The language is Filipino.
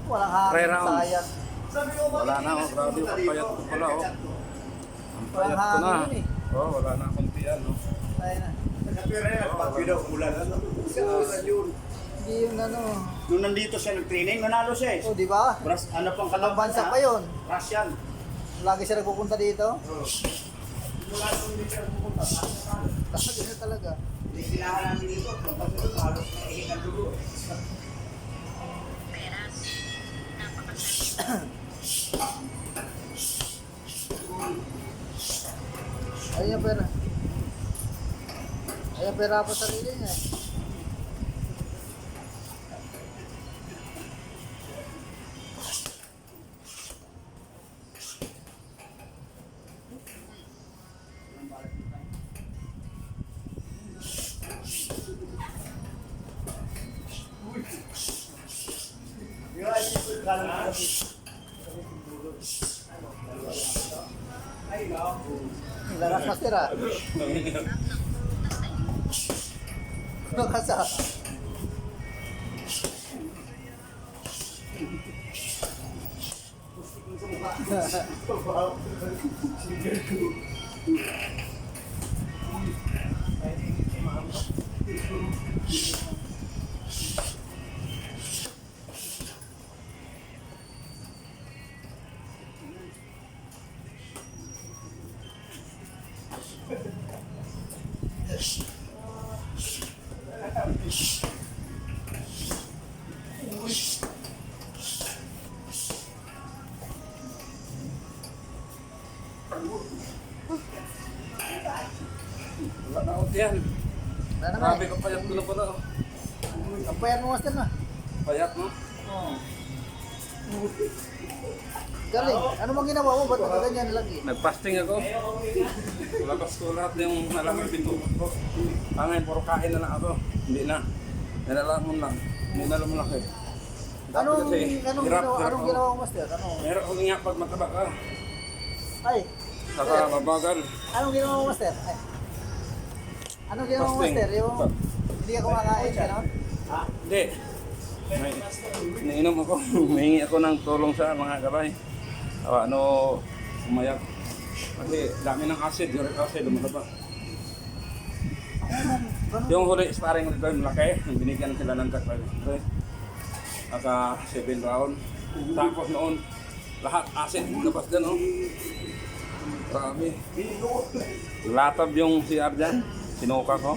Walang hangin, Try round. sayang. Wala na, oh. Grabe, payat ko pala, oh. Ang payat ko na. hangin yun, eh. Oh, wala na akong tiyan, oh. Ayun na. Hindi yung ano. Nung nandito siya nag-training, nanalo siya eh. Oh, di ba? Ano pang Ibang bansa pa yun. Russian. Lagi siya nagpupunta dito. Mula nung hindi siya pupunta, Talaga na talaga. hindi kailangan namin dito. Pagkasunod, halos naihin ang dulo. Ayun yung pera. Ayun yung pera pa sarili niya eh. Lakas master ah. Lakas ah. Wala na akong tiyan. Wala na nga Grabe, eh. kapayat ko na pala, oh. Ang payat mo master na. Payat, no? Oo. Galing. Ano bang ginawa mo? Ba't ka ganyan lagi? Nag-fasting ako. Labas ko lahat yung malamang pintuan ko. Ngayon, puro kain na lang ako. Hindi na. Nalalamon lang. Hindi na lumalaki. Anong hirap ako. ginawa mo master? Ano? Meron ko nga pag mataba ka. Ay. Saka mabagal. Anong ginawa mo master? Ay. Anong ginawa mo Fasting. master? Yung hindi ka kumakain ka no? Hindi. Nainom ako. Humingi ako ng tulong sa mga gabay. Ano, umayak. Kasi dami ng acid. Uric acid, lumalaba. Yung huli sparring nito yung malaki. Binigyan sila ng tag 500. Naka 7 round. Tapos noon, lahat acid. Labas dyan, oh. Grabe. Latab yung CR dyan. Sinuka ko.